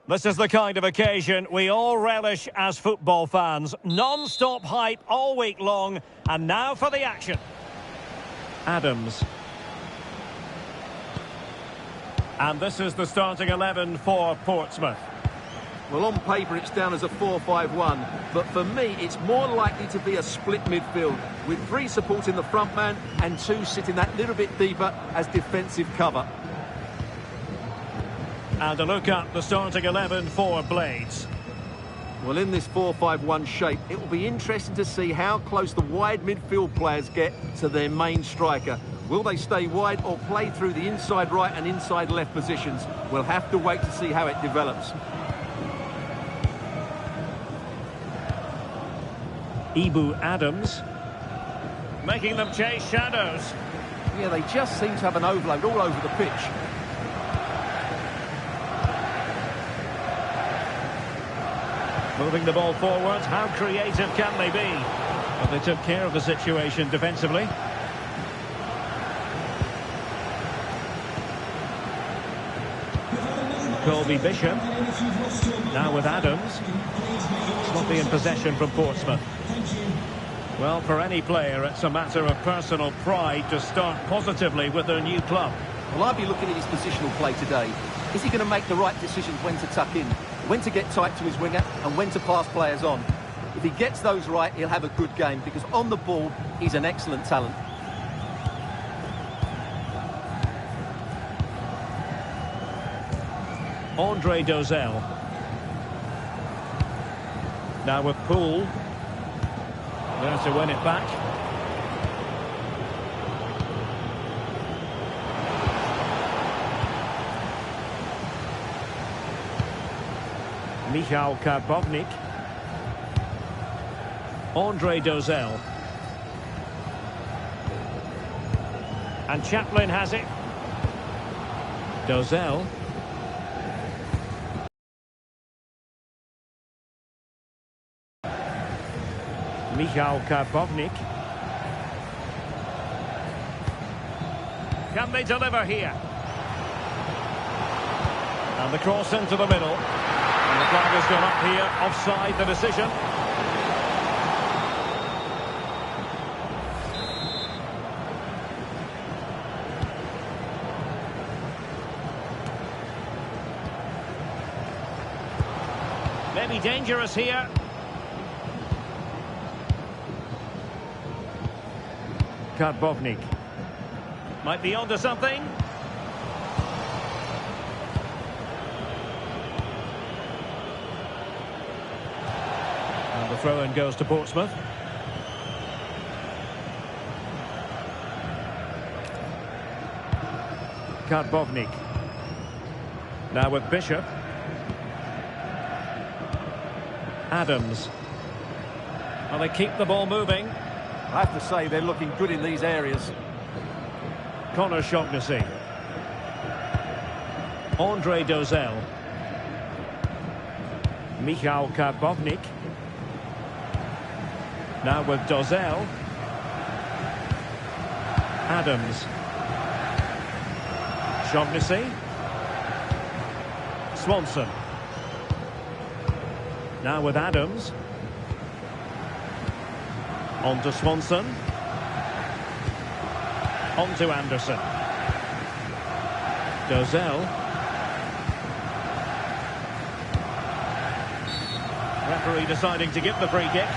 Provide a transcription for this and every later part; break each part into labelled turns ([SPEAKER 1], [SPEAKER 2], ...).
[SPEAKER 1] This is the kind of occasion we all relish as football fans. Non-stop hype all week long, and now for the action. Adams. And this is the starting 11 for Portsmouth.
[SPEAKER 2] Well, on paper it's down as a 4-5-1, but for me it's more likely to be a split midfield, with 3 supporting the front man and 2 sitting that little bit deeper as defensive cover.
[SPEAKER 1] And a look at the starting 11 for Blades.
[SPEAKER 2] Well, in this 4-5-1 shape, it will be interesting to see how close the wide midfield players get to their main striker. Will they stay wide or play through the inside right and inside left positions? We'll have to wait to see how it develops.
[SPEAKER 1] Ibu Adams, making them chase shadows.
[SPEAKER 2] Yeah, they just seem to have an overload all over the pitch.
[SPEAKER 1] Moving the ball forward, how creative can they be? But they took care of the situation defensively. Colby Bishop, now with Adams. Sloppy in possession from Portsmouth. Well, for any player, it's a matter of personal pride to start positively with their new club.
[SPEAKER 2] Well, I'd be looking at his positional play today. Is he going to make the right decisions when to tuck in, when to get tight to his winger, and when to pass players on? If he gets those right, he'll have a good game, because on the ball, he's an excellent talent.
[SPEAKER 1] Andre Dozzell. Now with Poole. There to win it back. Michał Karbownik. Andre Dozzell. And Chaplin has it. Dozzell. Michał Karbownik. Can they deliver here? And the cross into the middle. And the flag has gone up here, offside the decision. Maybe dangerous here. Karbownik might be onto something. And the throw-in goes to Portsmouth. Karbownik. Now with Bishop. Adams. Well, they keep the ball moving.
[SPEAKER 2] I have to say, they're looking good in these areas.
[SPEAKER 1] Conor Shaughnessy. Andre Dozzell. Michał Karbownik. Now with Dozzell. Adams. Shaughnessy. Swanson. Now with Adams. On to Swanson. On to Anderson. Dozzell. Referee deciding to give the free kick.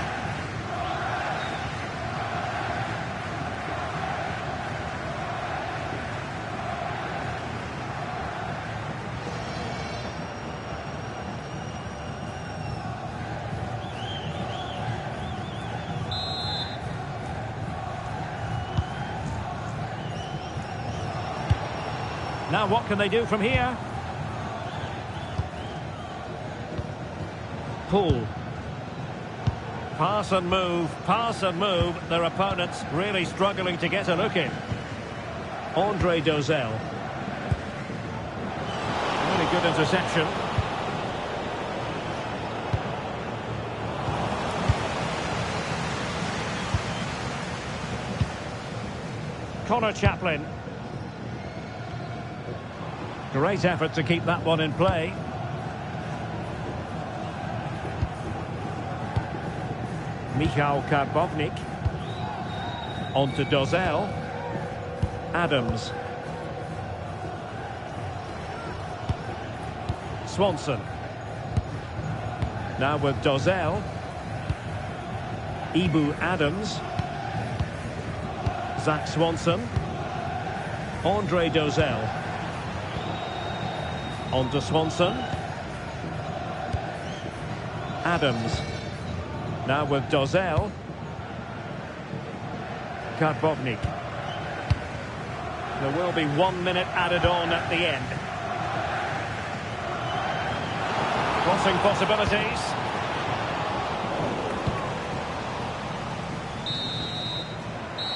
[SPEAKER 1] Now what can they do from here? Poole. Pass and move. Their opponents really struggling to get a look in. Andre Dozzell. Really good interception. Connor Chaplin. Great effort to keep that one in play. Michał Karbownik. On to Dozel. Adams. Swanson. Now with Dozel. Ibu Adams. Zach Swanson. Andre Dozel. On to Swanson. Adams. Now with Dozel. Karbownik. There will be 1 minute added on at the end. Crossing possibilities.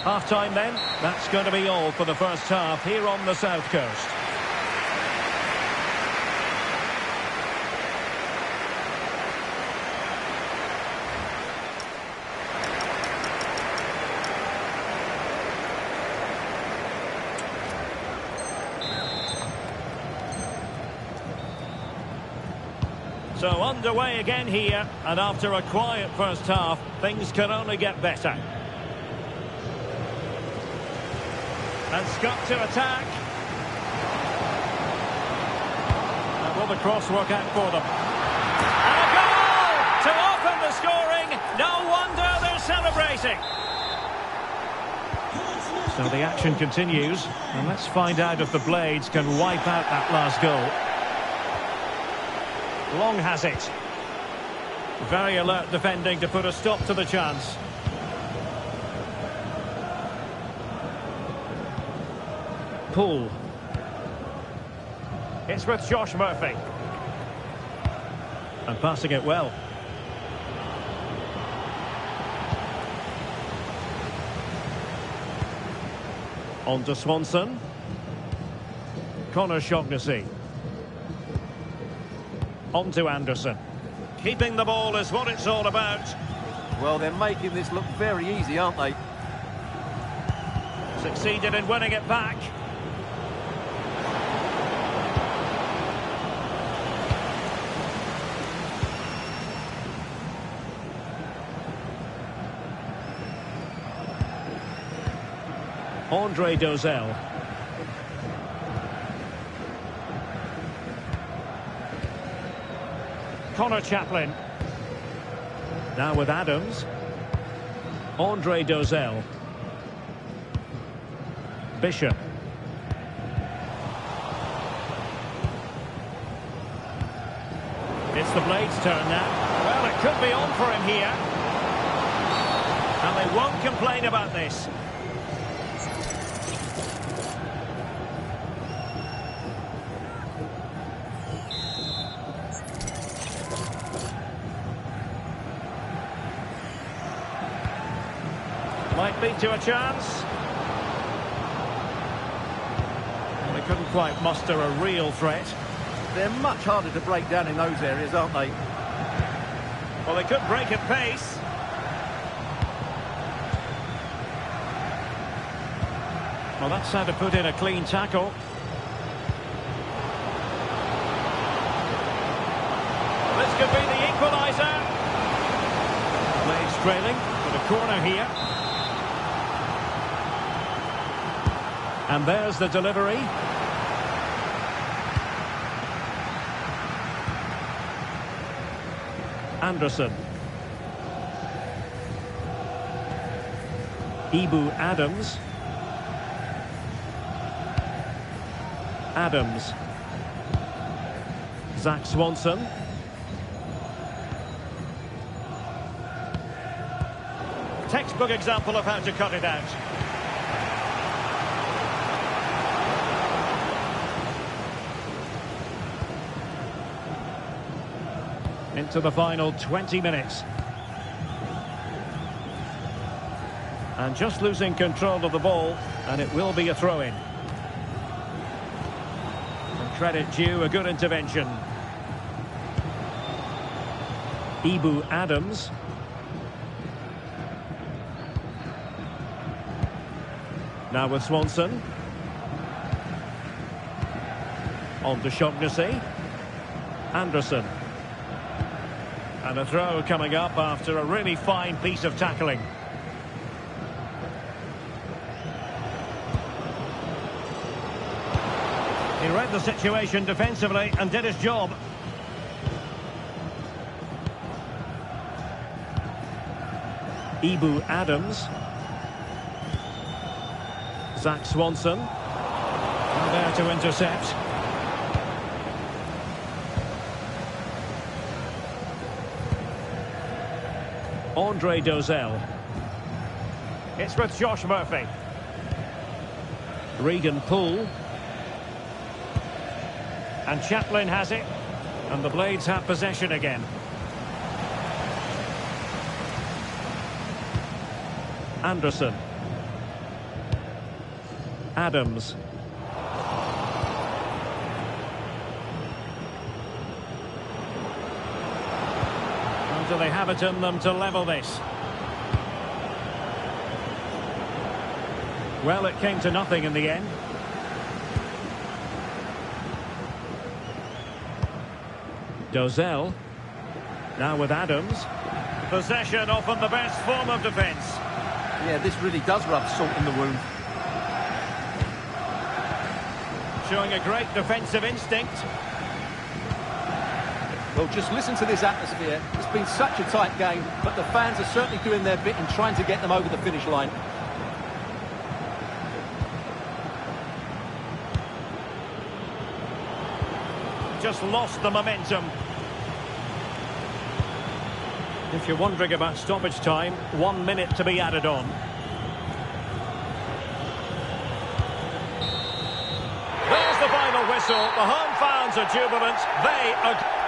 [SPEAKER 1] Half-time then. That's going to be all for the first half here on the South Coast. So underway again here, and after a quiet first half, things can only get better. And Scott to attack. And will the cross work out for them? And a goal to open the scoring. No wonder they're celebrating. So the action continues, and let's find out if the Blades can wipe out that last goal. Long has it. Very alert defending to put a stop to the chance. Poole. It's with Josh Murphy. And passing it well. On to Swanson. Conor Shaughnessy. On to Anderson. Keeping the ball is what it's all about.
[SPEAKER 2] Well, they're making this look very easy, aren't they?
[SPEAKER 1] Succeeded in winning it back. Andre Dozel. Connor Chaplin. Now with Adams. Andre Dozel. Bishop. It's the Blades' turn now. Well, it could be on for him here. And they won't complain about this. Might be to a chance. Well, they couldn't quite muster a real threat.
[SPEAKER 2] They're much harder to break down in those areas, aren't they?
[SPEAKER 1] Well, they could break at pace. Well, that's how to put in a clean tackle. This could be the equaliser. Blades trailing for the corner here. And there's the delivery. Anderson. Ibu Adams. Adams. Zach Swanson. Textbook example of how to cut it out. Into the final 20 minutes. And just losing control of the ball, and it will be a throw-in. And credit due, a good intervention. Ibu Adams. Now with Swanson. On to Shaughnessy. Anderson. And a throw coming up after a really fine piece of tackling. He read the situation defensively and did his job. Ibu Adams. Zach Swanson. And there to intercept. Andre Dozzell. It's with Josh Murphy. Regan Poole. And Chaplin has it. And the Blades have possession again. Anderson. Adams. And do they have it in them to level this? Well, it came to nothing in the end. Dozzell. Now with Adams. Possession often the best form of defence.
[SPEAKER 2] Yeah, this really does rub salt in the wound.
[SPEAKER 1] Showing a great defensive instinct.
[SPEAKER 2] Well, just listen to this atmosphere. It's been such a tight game, but the fans are certainly doing their bit in trying to get them over the finish line.
[SPEAKER 1] Just lost the momentum. If you're wondering about stoppage time, 1 minute to be added on. There's the final whistle. The home fans are jubilant. They are...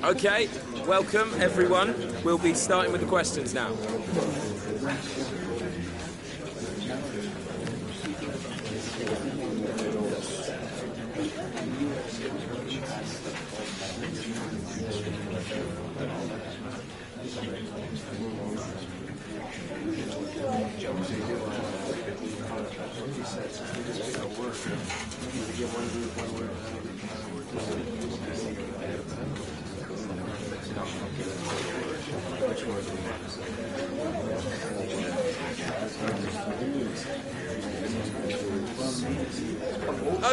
[SPEAKER 3] Okay, welcome everyone. We'll be starting with the questions now.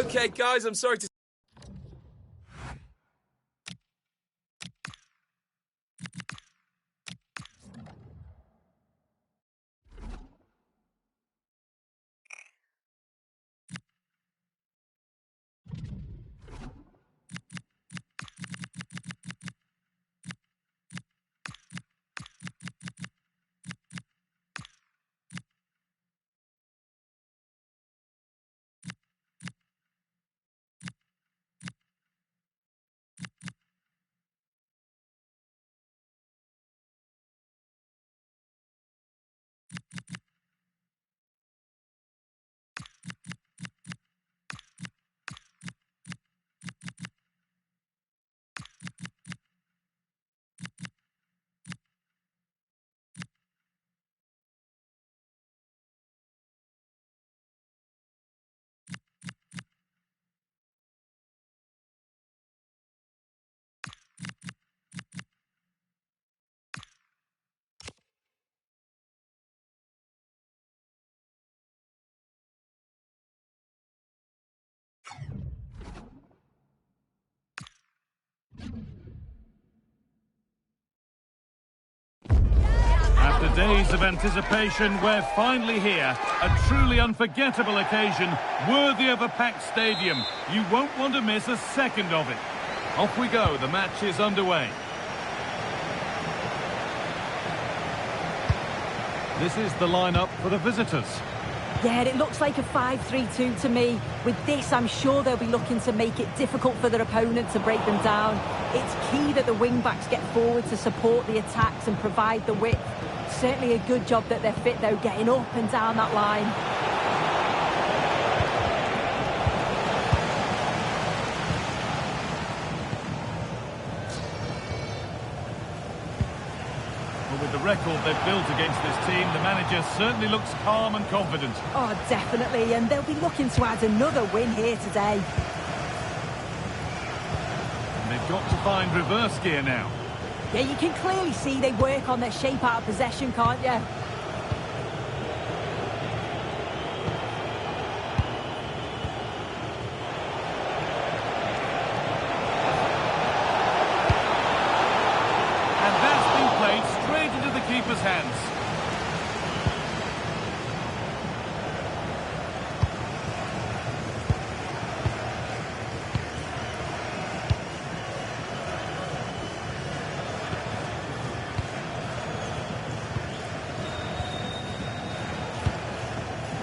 [SPEAKER 3] Okay, guys, I'm sorry to...
[SPEAKER 1] After days of anticipation, we're finally here. A truly unforgettable occasion, worthy of a packed stadium. You won't want to miss a second of it. Off we go, the match is underway. This is the lineup for the visitors.
[SPEAKER 4] Yeah, it looks like a 5-3-2 to me. With this, I'm sure they'll be looking to make it difficult for their opponent to break them down. It's key that the wing-backs get forward to support the attacks and provide the width. Certainly a good job that they're fit, though, getting up and down that line.
[SPEAKER 1] Well, with the record they've built against this team, the manager certainly looks calm and confident.
[SPEAKER 4] Oh, definitely, and they'll be looking to add another win here today.
[SPEAKER 1] And they've got to find reverse gear now.
[SPEAKER 4] Yeah, you can clearly see they work on their shape out of possession, can't you?
[SPEAKER 1] And that's been played straight into the keeper's hands.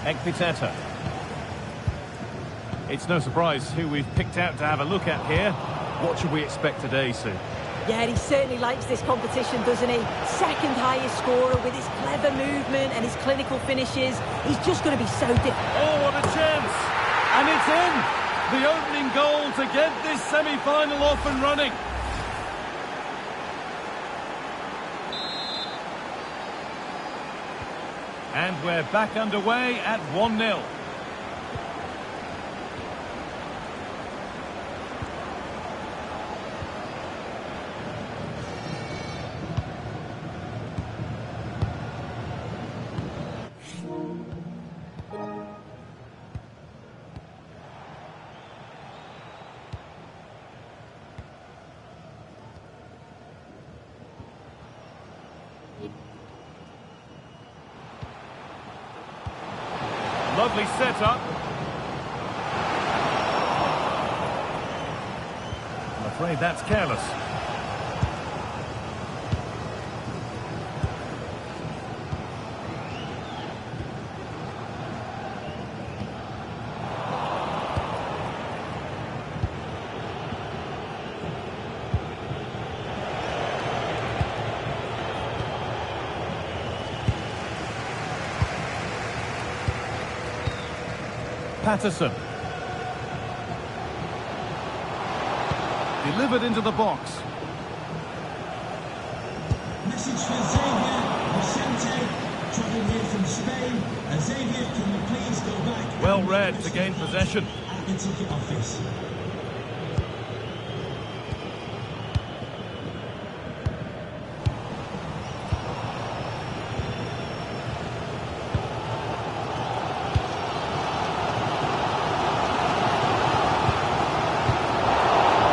[SPEAKER 1] Ekpiteta. It's no surprise who we've picked out to have a look at here. What should we expect today, Sue?
[SPEAKER 4] Yeah, he certainly likes this competition, doesn't he? Second highest scorer with his clever movement and his clinical finishes. He's just going to be so different.
[SPEAKER 1] Oh, what a chance! And it's in! The opening goal to get this semi-final off and running. And we're back underway at 1-0. Lovely setup. I'm afraid that's careless.
[SPEAKER 5] Patterson. Delivered into the box.
[SPEAKER 6] Message for Xavier Vicente, travelling here from Spain. Xavier, can you please go back?
[SPEAKER 5] Well read to gain possession.
[SPEAKER 6] At the ticket office.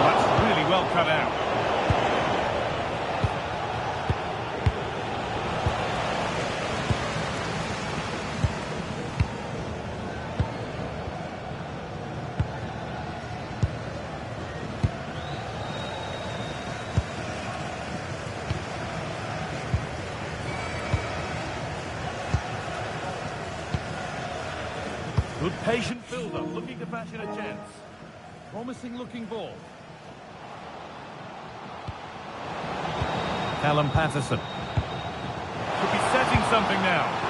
[SPEAKER 5] That's really well cut out. Good patient build-up, looking to fashion a chance. Promising looking ball. Callum Patterson. Could be setting something now.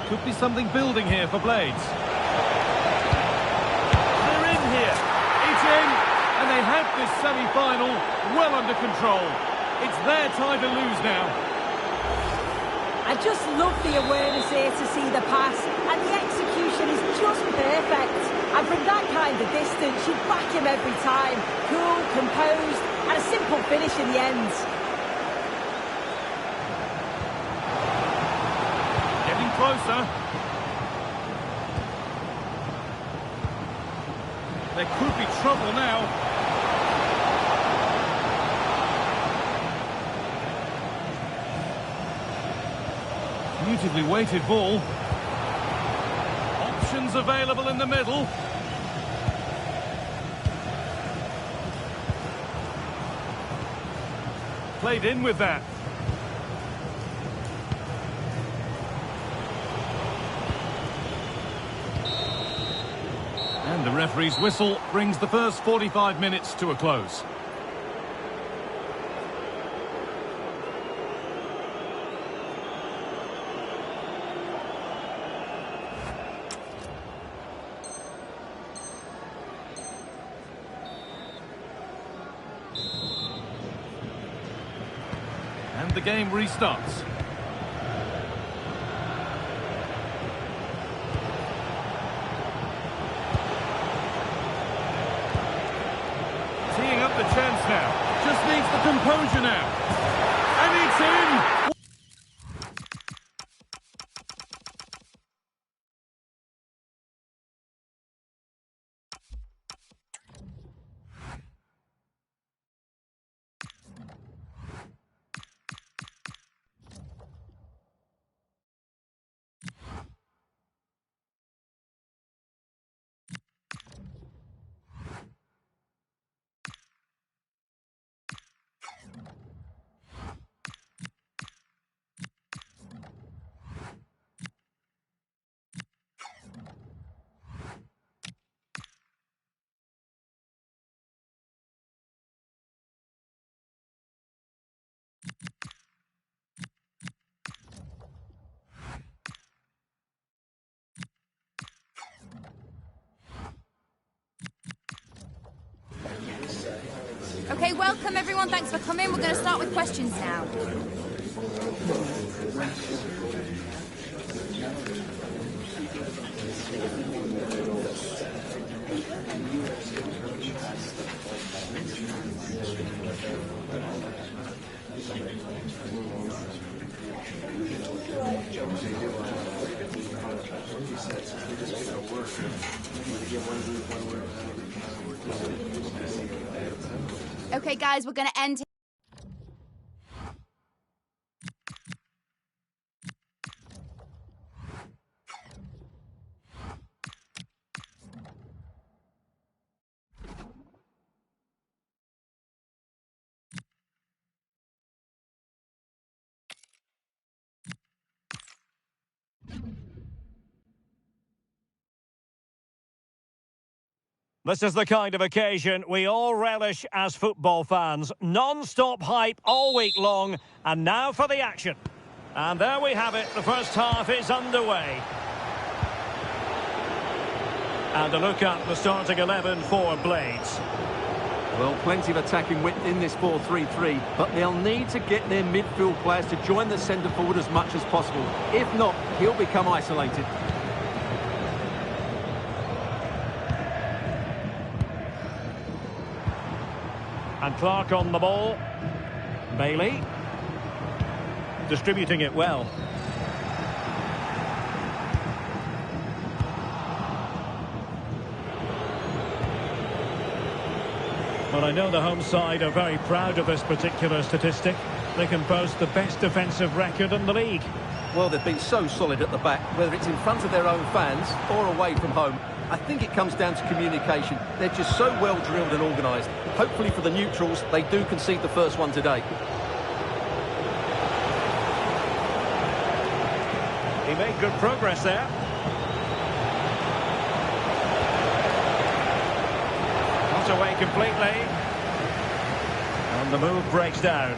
[SPEAKER 5] Could be something building here for Blades. They're in here. It's in. And they have this semi-final well under control. It's their time to lose now.
[SPEAKER 4] I just love the awareness here to see the pass. And the execution is just perfect. And from that kind of distance, you back him every time. Cool, composed, and a simple finish in the end.
[SPEAKER 5] Closer. There could be trouble now. Beautifully weighted ball. Options available in the middle. Played in with that. And the referee's whistle brings the first 45 minutes to a close. And the game restarts. Teeing up the chance now. Just needs the composure now. And it's in!
[SPEAKER 7] Okay, welcome everyone. Thanks for coming. We're going to start with questions now. Okay, guys, we're going to end
[SPEAKER 1] This is the kind of occasion we all relish as football fans. Non-stop hype all week long, and now for the action. And there we have it, the first half is underway. And a look at the starting 11 for Blades.
[SPEAKER 2] Well, plenty of attacking width in this 4-3-3, but they'll need to get their midfield players to join the centre forward as much as possible. If not, he'll become isolated.
[SPEAKER 1] And Clark on the ball. Bailey. Distributing it well. Well, I know the home side are very proud of this particular statistic. They can boast the best defensive record in the league.
[SPEAKER 2] Well, they've been so solid at the back, whether it's in front of their own fans or away from home. I think it comes down to communication. They're just so well drilled and organised. Hopefully for the neutrals, they do concede the first one today.
[SPEAKER 1] He made good progress there. Not away completely. And the move breaks down.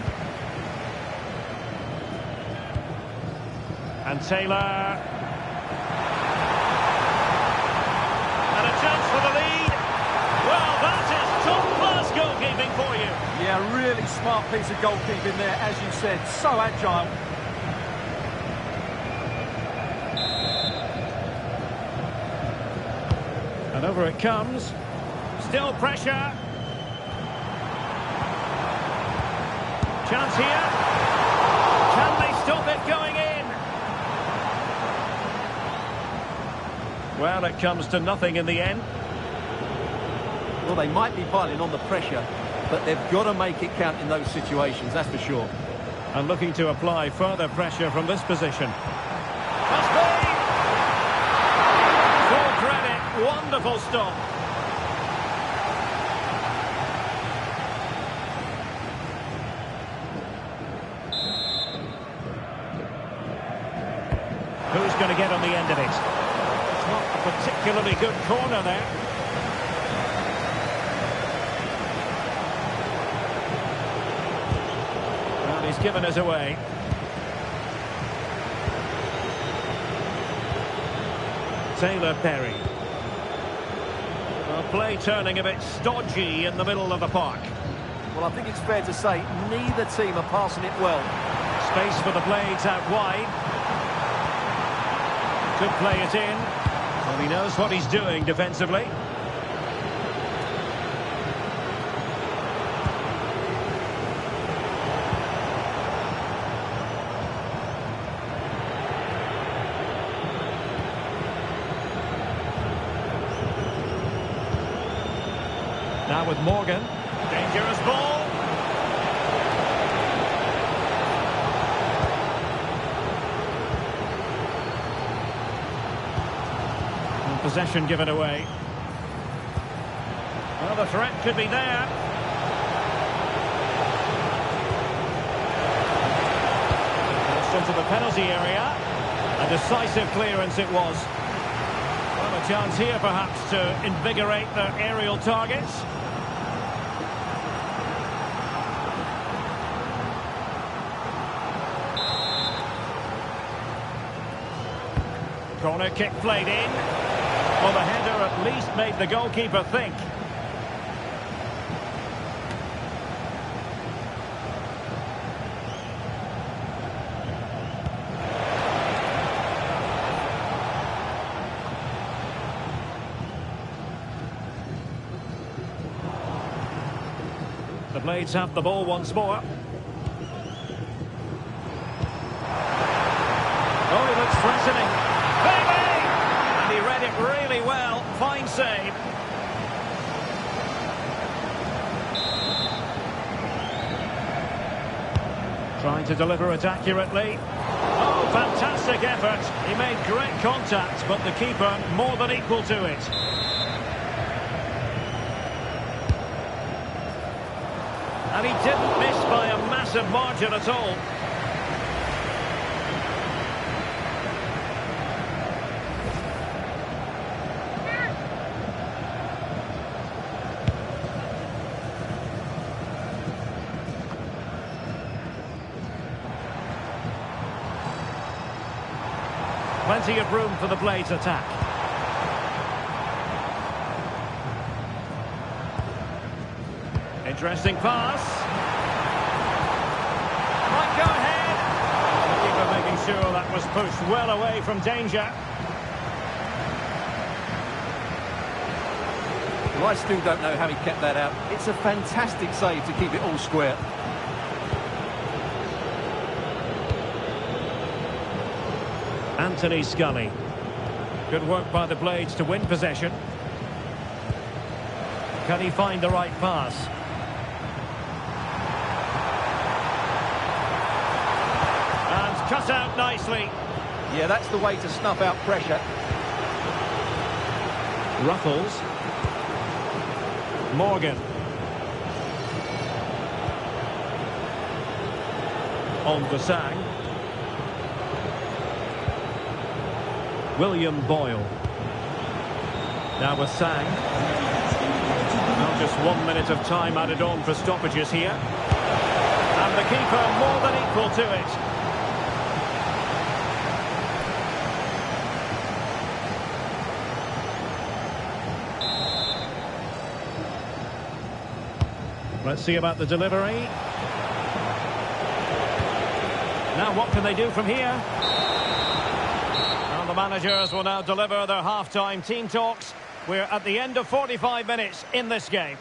[SPEAKER 1] And Taylor. And a chance for the lead. Well, that is top-class goalkeeping for you.
[SPEAKER 5] Yeah, really smart piece of goalkeeping there, as you said. So agile.
[SPEAKER 1] And over it comes. Still pressure. Chance here. Can they stop it going in? Well, it comes to nothing in the end.
[SPEAKER 2] Well, they might be piling on the pressure, but they've got to make it count in those situations, that's for sure.
[SPEAKER 1] And looking to apply further pressure from this position. Must be! Full credit, wonderful stop. Who's going to get on the end of it? Not a particularly good corner there. Well, he's given us away. Taylor Perry. Well, play turning a bit stodgy in the middle of the park.
[SPEAKER 2] Well, I think it's fair to say neither team are passing it well.
[SPEAKER 1] Space for the Blades out wide. Could play it in. Well, he knows what he's doing defensively. Now with Morgan. Dangerous ball. Possession given away. Well, the threat could be there. Crossed into the penalty area. A decisive clearance it was. Well, a chance here perhaps to invigorate their aerial targets. Corner kick played in. Well, the header at least made the goalkeeper think. The Blades have the ball once more. Oh, he looks threatening. Baby! And he read it really well. Fine save. Trying to deliver it accurately. Oh, fantastic effort. He made great contact, but the keeper more than equal to it. And he didn't miss by a massive margin at all. Plenty of room for the Blades attack. Interesting pass. Might go ahead. The keeper making sure that was pushed well away from danger.
[SPEAKER 2] Well, I still don't know how he kept that out. It's a fantastic save to keep it all square.
[SPEAKER 1] Anthony Scully. Good work by the Blades to win possession. Can he find the right pass? And cut out nicely.
[SPEAKER 2] Yeah, that's the way to snuff out pressure.
[SPEAKER 1] Ruffles. Morgan. On the Sang. William Boyle. Now with Sang. Now just 1 minute of time added on for stoppages here. And the keeper more than equal to it. Let's see about the delivery. Now what can they do from here? The managers will now deliver their half-time team talks. We're at the end of 45 minutes in this game.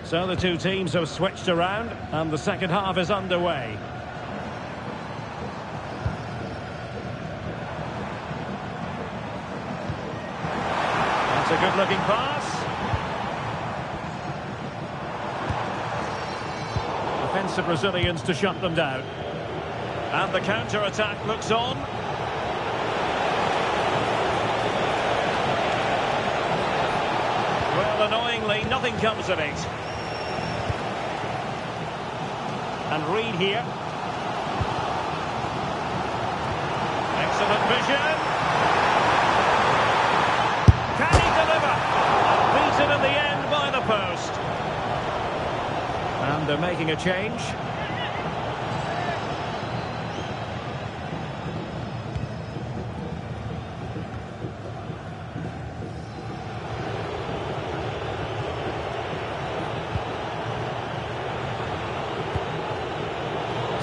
[SPEAKER 1] So the two teams have switched around and the second half is underway. That's a good-looking pass. Defensive Brazilians to shut them down. And the counter-attack looks on. Well, annoyingly, nothing comes of it. And Reed here. Excellent vision. Can he deliver? And beaten in the end by the post. And they're making a change.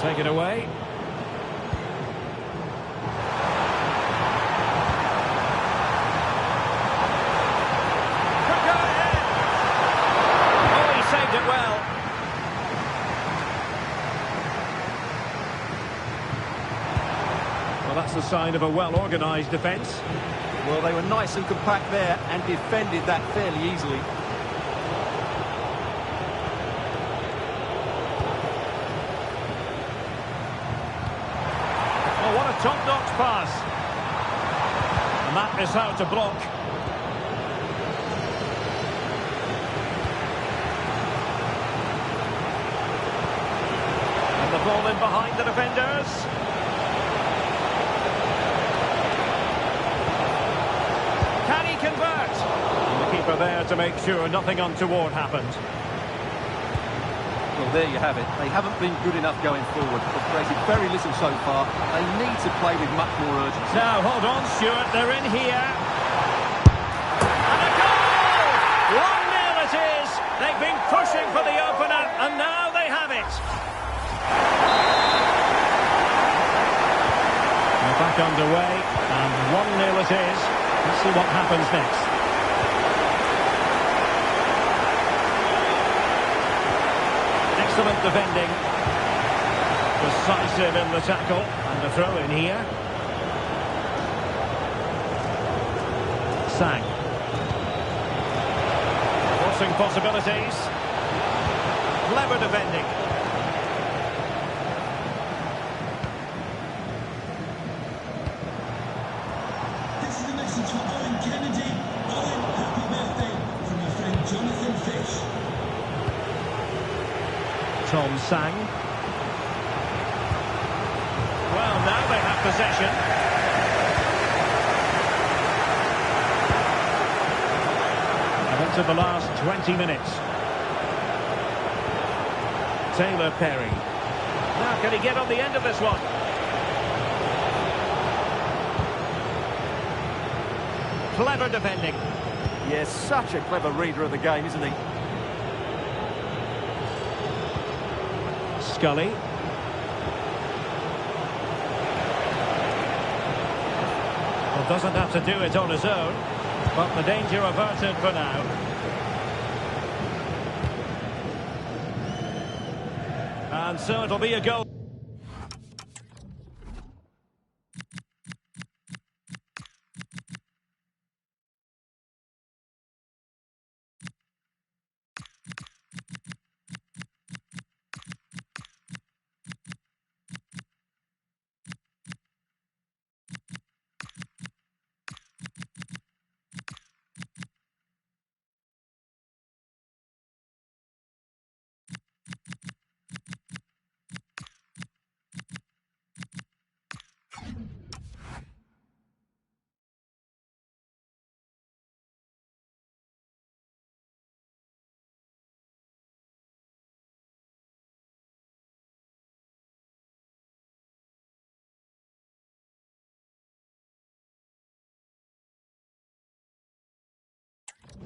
[SPEAKER 1] Take it away. Could go ahead. Oh, he saved it well. Well, that's the sign of a well-organised defence.
[SPEAKER 2] Well, they were nice and compact there and defended that fairly easily.
[SPEAKER 1] Top-notch pass. And that is how to block. And the ball in behind the defenders. Can he convert? And the keeper there to make sure nothing untoward happened.
[SPEAKER 2] Well, there you have it. They haven't been good enough going forward. They've created very little so far. They need to play with much more urgency.
[SPEAKER 1] Now, hold on, Stuart. They're in here. And a goal! 1-0 it is. They've been pushing for the opener, and now they have it. They're back underway, and 1-0 it is. Let's see what happens next. Excellent defending. Decisive in the tackle. And a throw in here. Sang. Forcing possibilities. Clever defending.
[SPEAKER 6] This is a message for Owen Kennedy. Owen, happy birthday from your friend Jonathan Fish.
[SPEAKER 1] Tom Sang. Well, now they have possession. And into the last 20 minutes. Taylor Perry. Now, can he get on the end of this one? Clever defending.
[SPEAKER 2] Yes, such a clever reader of the game, isn't he?
[SPEAKER 1] Scully. Well, doesn't have to do it on his own, but the danger averted for now. And so it'll be a goal.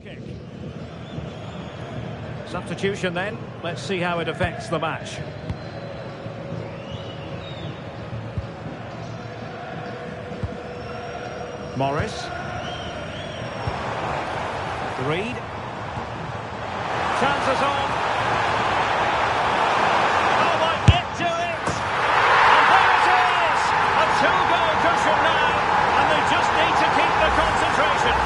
[SPEAKER 1] Kick. Substitution then. Let's see how it affects the match. Morris. Reed. Chances on. Oh, might get to it. And there it is. A two-goal cushion now. And they just need to keep the concentration.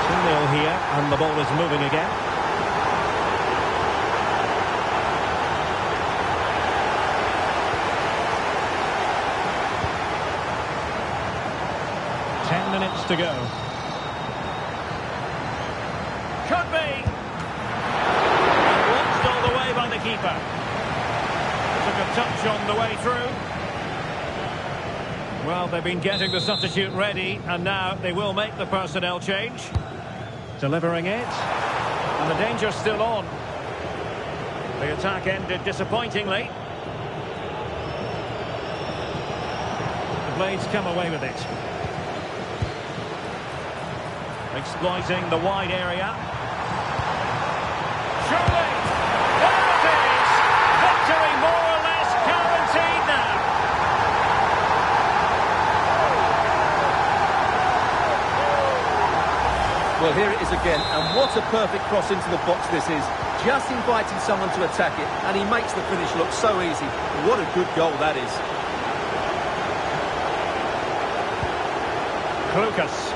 [SPEAKER 1] 2-0 here, and the ball is moving again. Minutes to go. Could be. And watched all the way by the keeper. Took a touch on the way through. Well, they've been getting the substitute ready, and now they will make the personnel change. Delivering it. And the danger's still on. The attack ended disappointingly. The Blades come away with it. Exploiting the wide area. Surely! There it is! Victory more or less guaranteed now.
[SPEAKER 2] Well, here it is again, and what a perfect cross into the box this is. Just inviting someone to attack it, and he makes the finish look so easy. What a good goal that is.
[SPEAKER 1] Lucas.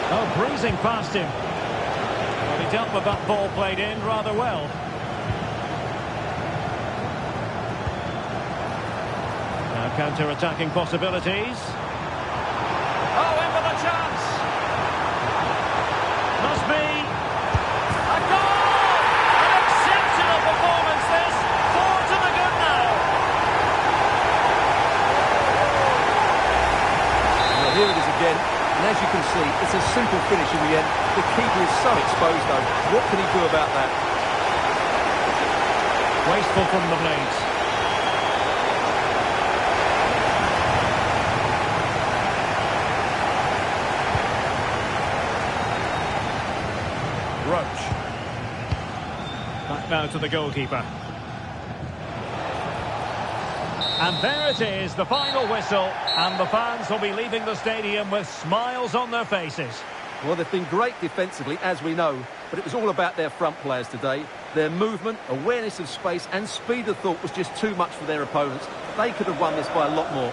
[SPEAKER 1] Oh, breezing past him. Well, he dealt with that ball played in rather well. Now counter-attacking possibilities. Oh, in with a chance. Must be a goal! An exceptional performance this. 4 to the good now.
[SPEAKER 2] Well, here it is again. And as you can see, it's a simple finish in the end. The keeper is so exposed, though. What can he do about that?
[SPEAKER 1] Wasteful from the Blades. Roach. Back now to the goalkeeper. And there it is, the final whistle, and the fans will be leaving the stadium with smiles on their faces.
[SPEAKER 2] Well, they've been great defensively, as we know, but it was all about their front players today. Their movement, awareness of space and speed of thought was just too much for their opponents. They could have won this by a lot more.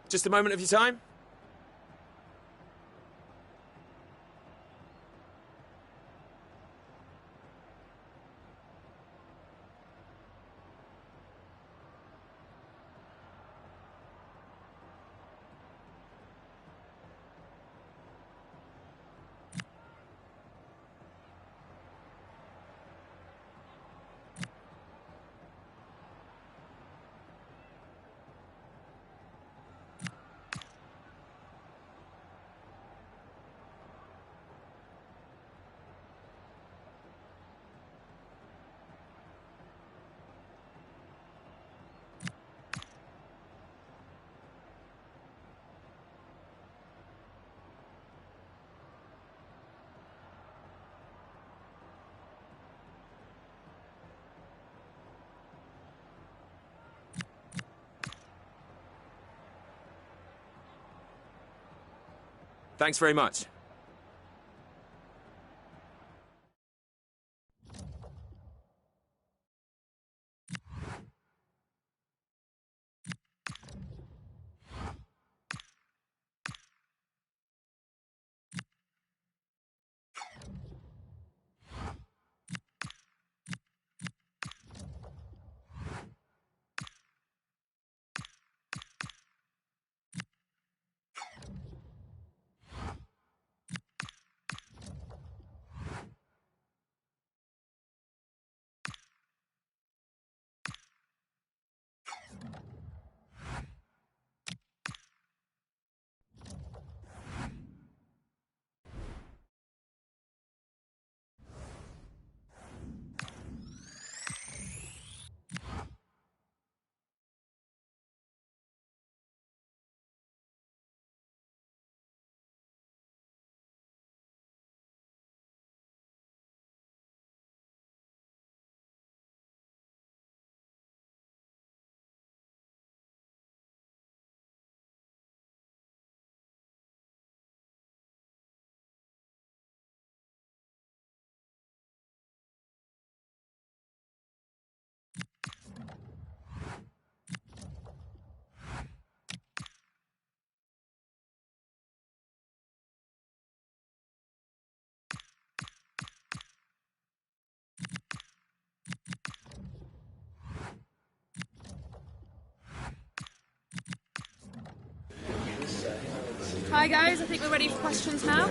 [SPEAKER 3] Just a moment of your time. Thanks very much.
[SPEAKER 7] Hi guys, I think we're ready for questions now.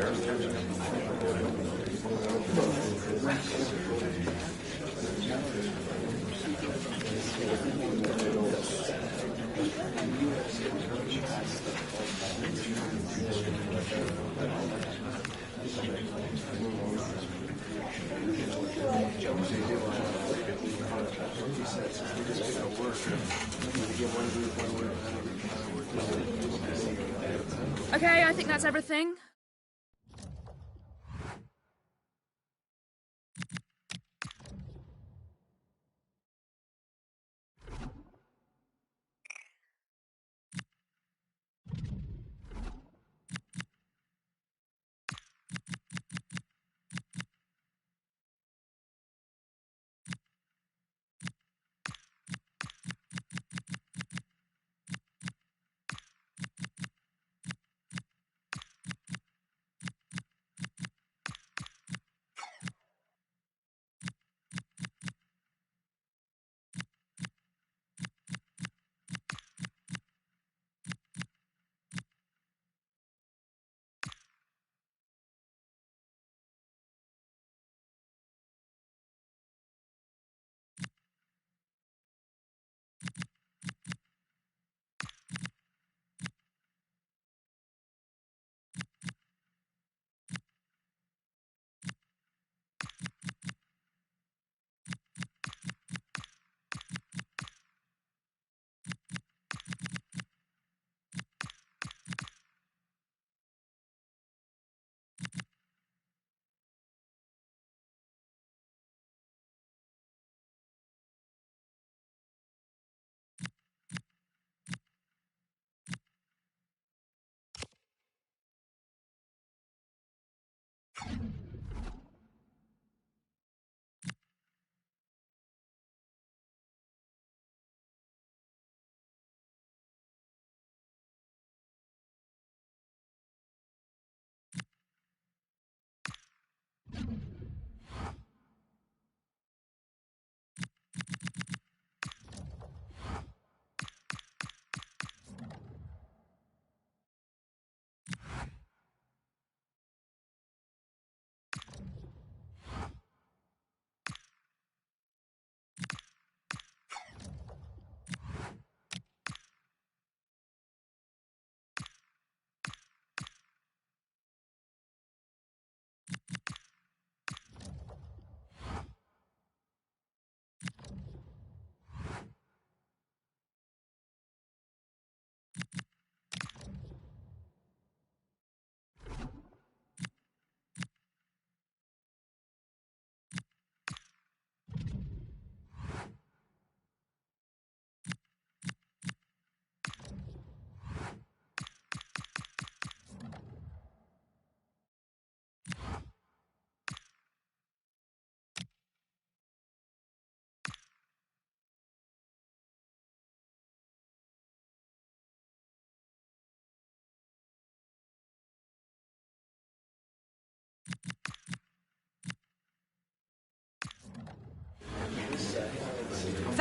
[SPEAKER 7] Okay, I think that's everything.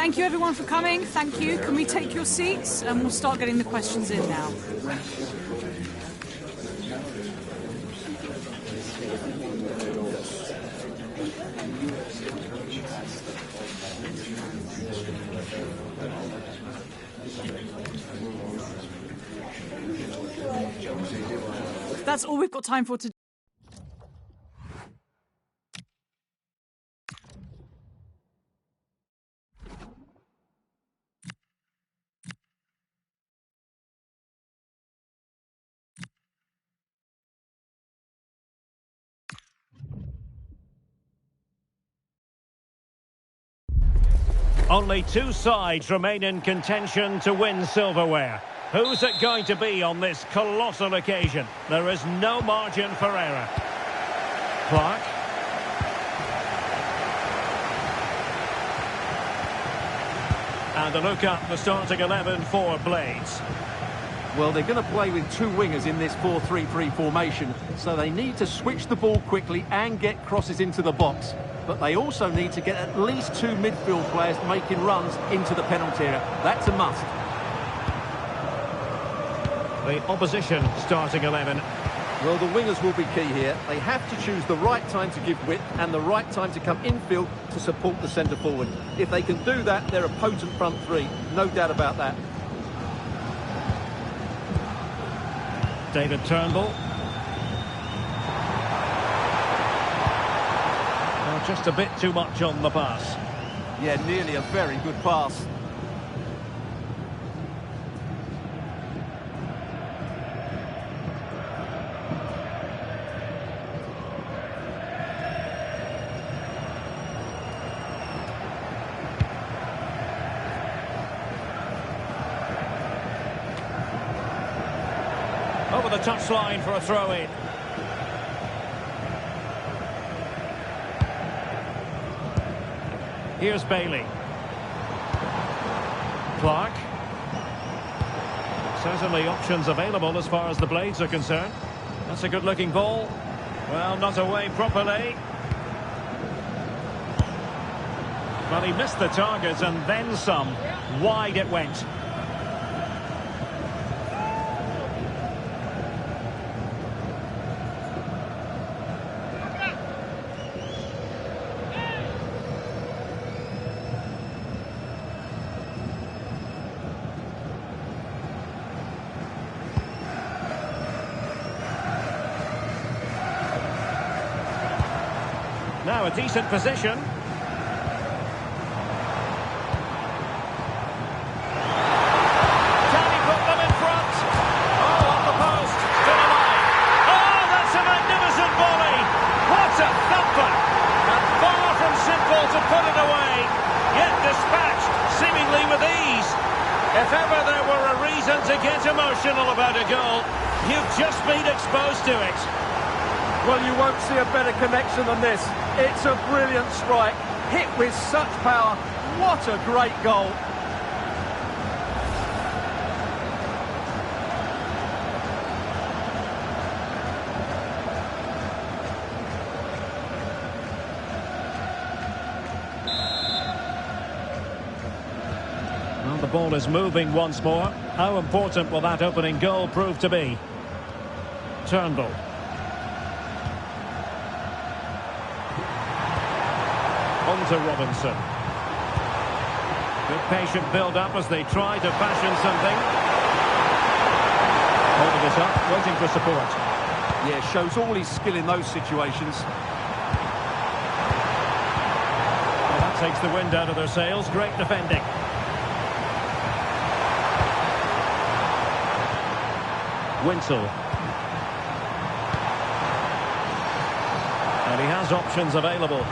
[SPEAKER 8] Thank you everyone for coming. Thank you. Can we take your seats and we'll start getting the questions in now. That's all we've got time for today.
[SPEAKER 1] Only two sides remain in contention to win silverware. Who's it going to be on this colossal occasion? There is no margin for error. Clark. And a look at the starting 11 for Blades.
[SPEAKER 2] Well, they're going to play with two wingers in this 4-3-3 formation, so they need to switch the ball quickly and get crosses into the box. But they also need to get at least two midfield players making runs into the penalty area. That's a must.
[SPEAKER 1] The opposition starting 11.
[SPEAKER 2] Well, the wingers will be key here. They have to choose the right time to give width and the right time to come infield to support the centre forward. If they can do that, they're a potent front three. No doubt about that.
[SPEAKER 1] David Turnbull. Well, just a bit too much on the pass.
[SPEAKER 2] Yeah, nearly a very good pass.
[SPEAKER 1] Over the touchline for a throw-in. Here's Bailey. Clark. Certainly options available as far as the Blades are concerned. That's a good-looking ball. Well, not away properly. Well, he missed the target and then some. Wide it went. Now a decent position. Can he put them in front? Oh, off the post. Still alive. Oh, that's a magnificent volley. What a thumper. And far from simple to put it away. Yet dispatched, seemingly with ease. If ever there were a reason to get emotional about a goal, you've just been exposed to it.
[SPEAKER 2] Well, you won't see a better connection than this. It's a brilliant strike, hit with such power. What a great goal.
[SPEAKER 1] Well, the ball is moving once more. How important will that opening goal prove to be? Turnbull. On to Robinson. Good patient build-up as they try to fashion something. Holding it up, waiting for support.
[SPEAKER 2] Yeah, shows all his skill in those situations.
[SPEAKER 1] Well, that takes the wind out of their sails. Great defending. Winsel. And he has options available.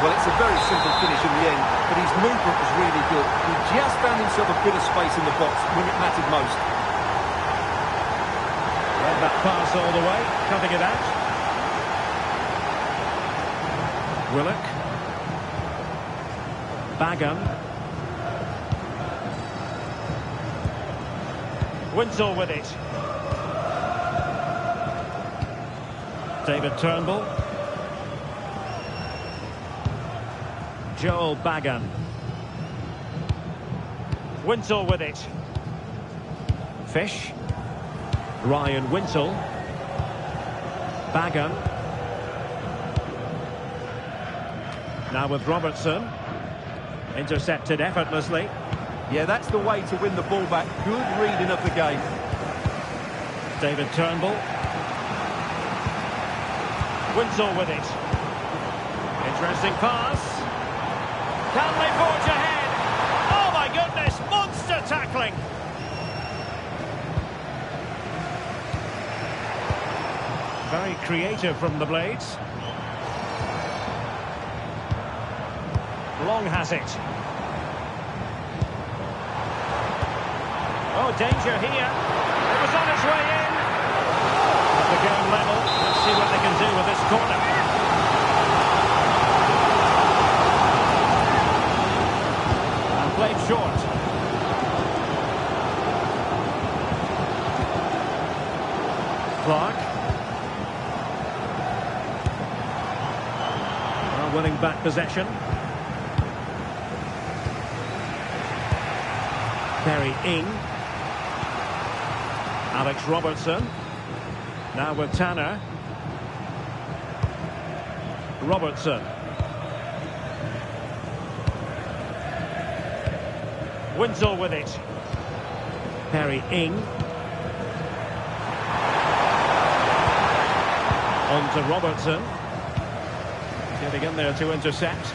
[SPEAKER 2] Well, it's a very simple finish in the end, but his movement was really good. He just found himself a bit of space in the box when it mattered most.
[SPEAKER 1] Read that pass all the way, cutting it out. Willock. Bagan. Winsell with it. David Turnbull. Joel Bagan. Winsell with it. Fish. Ryan Winsell. Bagan. Now with Robertson. Intercepted effortlessly.
[SPEAKER 2] Yeah, that's the way to win the ball back. Good reading of the game.
[SPEAKER 1] David Turnbull. Winsell with it. Interesting pass. Can they forge ahead? Oh my goodness, monster tackling. Very creative from the Blades. Long has it. Oh, danger here. It was on its way in. But the game level. Let's see what they can do with this corner. And played short. Clark. Well, winning back possession. Terry Ing. Alex Robertson. Now with Tanner. Robertson. Winsell with it. Terry Ing. On to Robertson. Getting in there to intercept.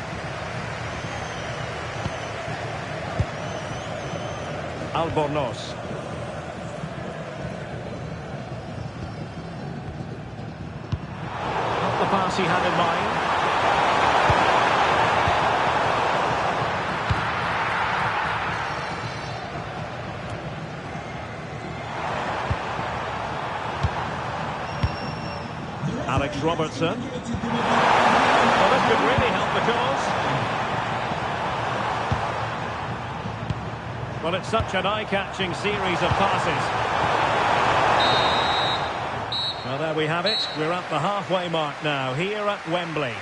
[SPEAKER 1] Albornoz. Not the pass he had in mind. Alex Robertson. Well, this could really help the cause. Well, it's such an eye-catching series of passes. Well, there we have it. We're at the halfway mark now, here at Wembley.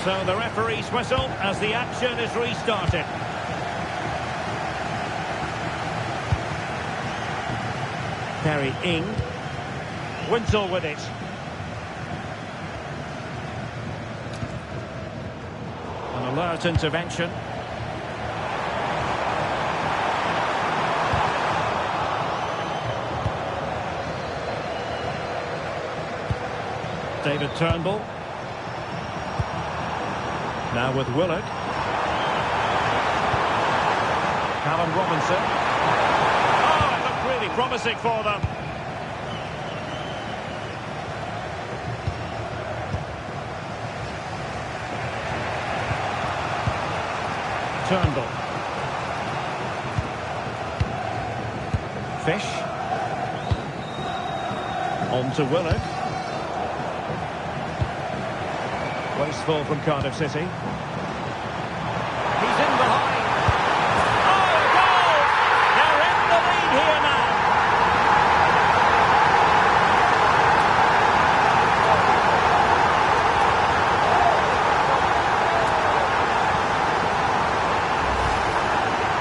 [SPEAKER 1] So the referee's whistle as the action is restarted. Terry Ing. Winsell with it. An alert intervention. David Turnbull. Now with Willock. Callum Robinson. Oh, it looked really promising for them. Turnbull. Fish. On to Willock. Wasteful from Cardiff City. He's in behind. Oh, a goal! They're in the lead here now.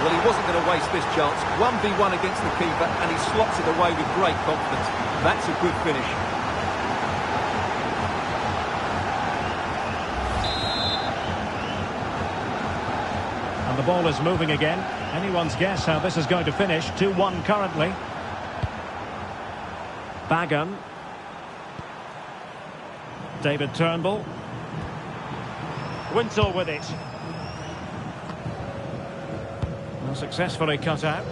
[SPEAKER 2] Well, he wasn't going to waste this chance. 1v1 against the keeper, and he slots it away with great confidence. That's a good finish.
[SPEAKER 1] And the ball is moving again. Anyone's guess how this is going to finish. 2-1 currently. Bagan. David Turnbull. Winsell with it. Well, successfully cut out.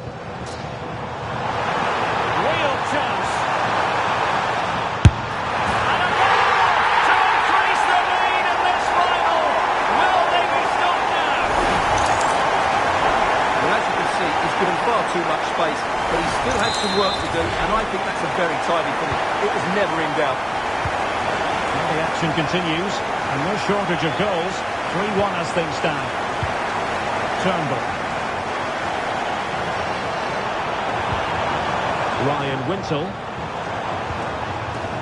[SPEAKER 1] Real chance. And a goal to increase the lead in this final. Will they be stopped now?
[SPEAKER 2] Well, as you can see, he's was given far too much space, but he still had some work to do, and I think that's a very tidy finish. It was never in doubt.
[SPEAKER 1] Well, the action continues, and no shortage of goals. 3-1 as things stand. Turnbull. Ryan Wintle.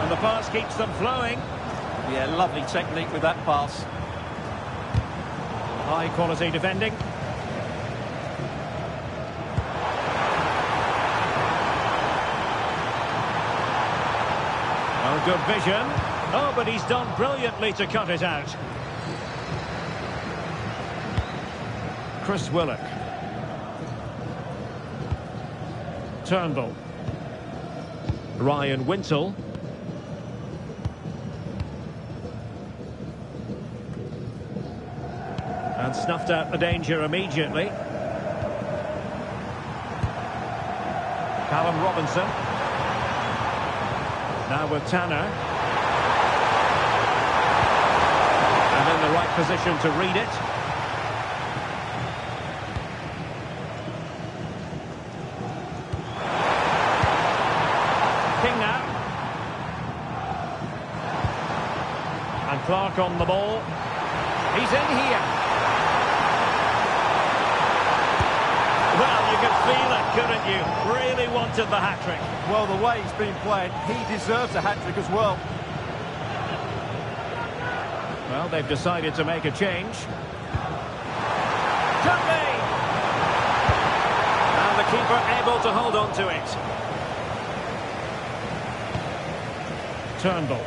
[SPEAKER 1] And the pass keeps them flowing.
[SPEAKER 2] Yeah, lovely technique with that pass.
[SPEAKER 1] High quality defending. Oh, good vision. Oh, but he's done brilliantly to cut it out. Chris Willock. Turnbull. Ryan Wintle. And snuffed out the danger immediately. Callum Robinson. Now with Tanner. And in the right position to read it. King now. And Clark on the ball. He's in here. Well, you could feel it, couldn't you? Really wanted the hat-trick.
[SPEAKER 2] Well, the way he's been playing, he deserves a hat-trick as well.
[SPEAKER 1] Well, they've decided to make a change. Could be! And the keeper able to hold on to it. Turnbull.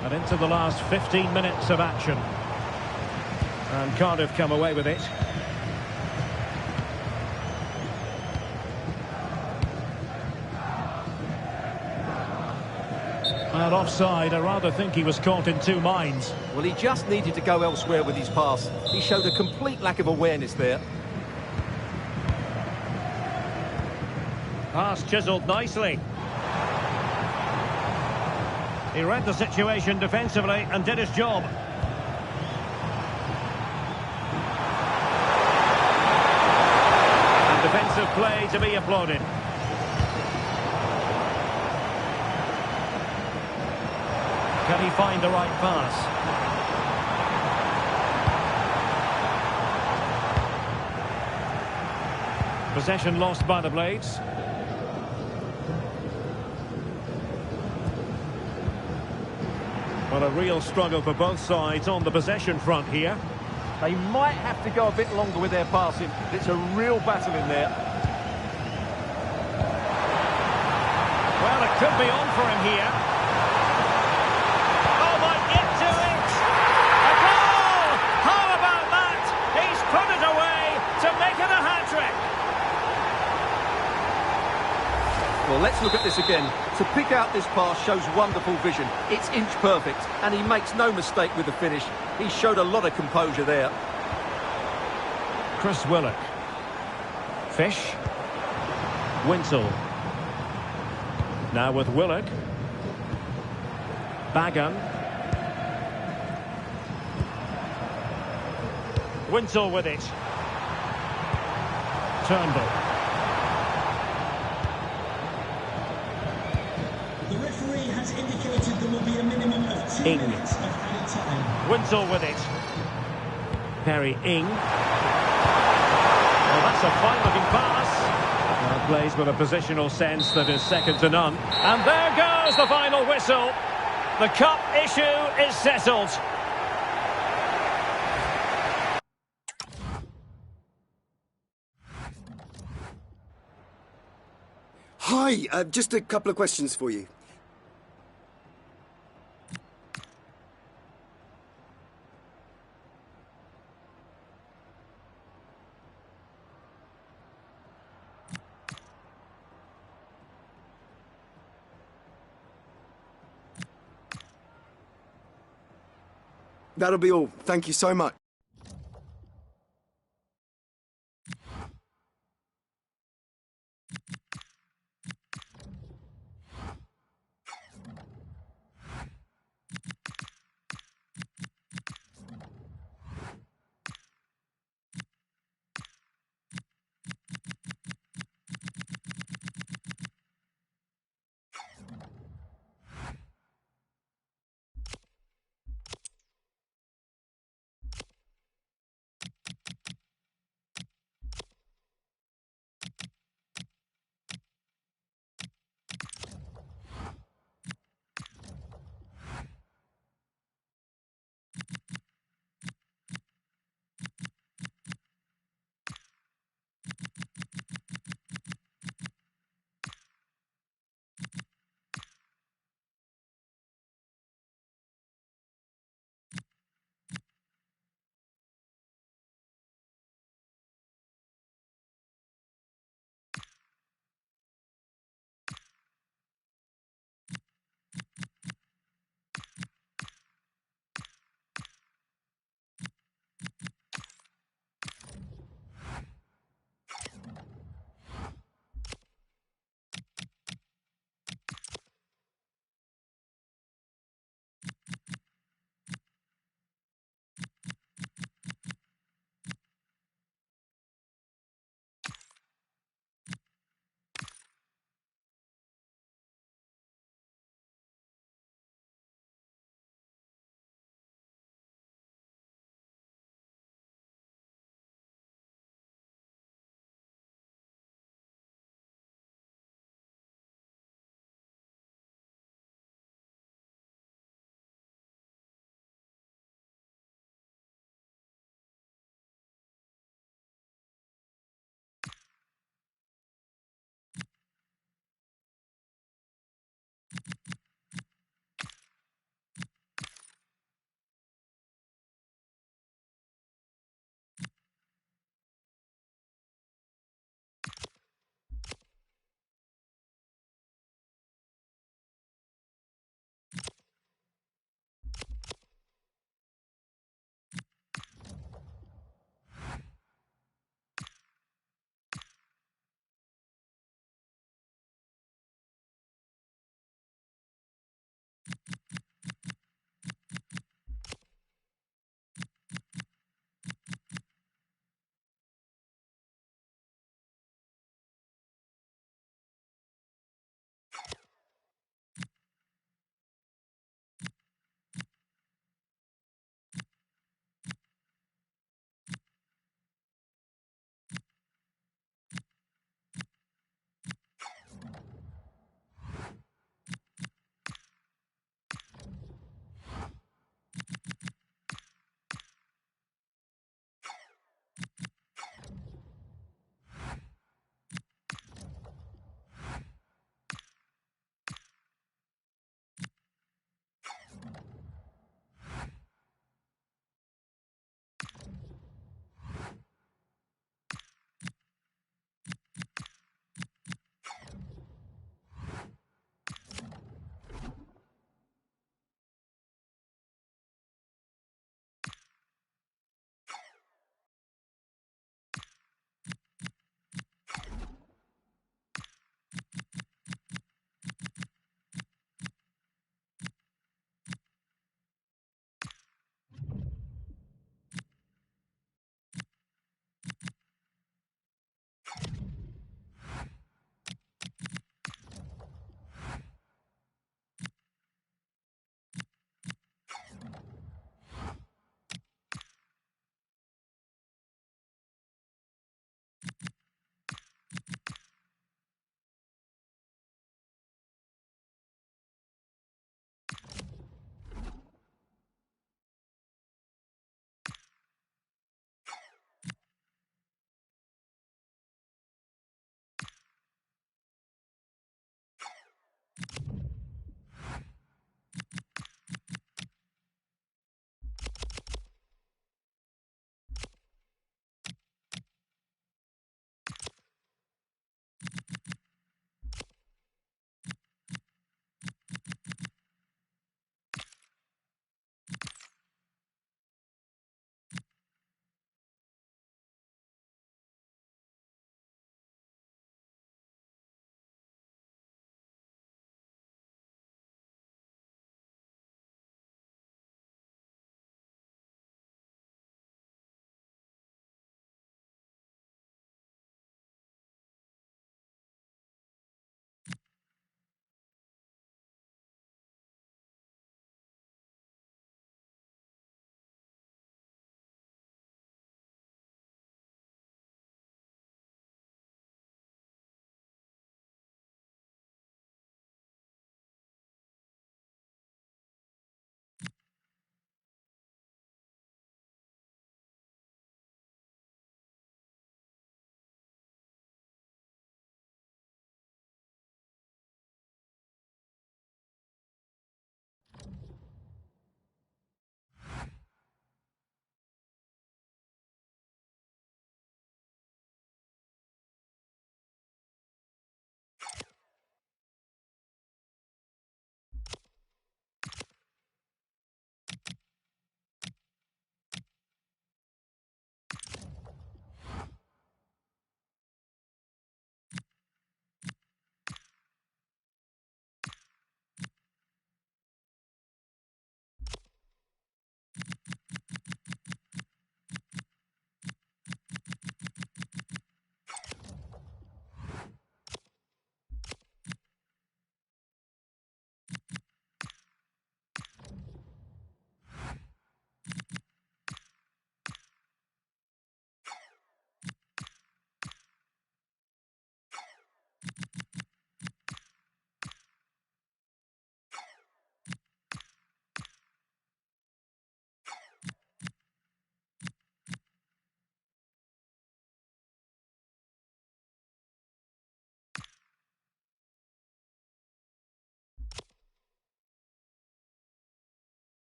[SPEAKER 1] And into the last 15 minutes of action. And Cardiff come away with it. And offside, I rather think he was caught in two minds.
[SPEAKER 2] Well, he just needed to go elsewhere with his pass. He showed a complete lack of awareness there.
[SPEAKER 1] Pass chiselled nicely. He read the situation defensively and did his job. And defensive play to be applauded. Can he find the right pass? Possession lost by the Blades. Well, a real struggle for both sides on the possession front here.
[SPEAKER 2] They might have to go a bit longer with their passing. It's a real battle in there.
[SPEAKER 1] Well, it could be on for him here. Oh, might get to it! A goal! How about that? He's put it away to make it a hat-trick.
[SPEAKER 2] Well, let's look at this again. To pick out this pass shows wonderful vision. It's inch perfect, and he makes no mistake with the finish. He showed a lot of composure there.
[SPEAKER 1] Chris Willock. Fish. Wintle. Now with Willock. Bagan. Wintle with it. Turnbull.
[SPEAKER 6] The referee has indicated there will be a minimum of 2
[SPEAKER 1] Ing.
[SPEAKER 6] minutes of added time.
[SPEAKER 1] Wintle with it. Perry Ing. Well, that's a fine-looking pass. Well, plays with a positional sense that is second to none. And there goes the final whistle. The cup issue is settled.
[SPEAKER 9] Hi, just a couple of questions for you. That'll be all. Thank you so much.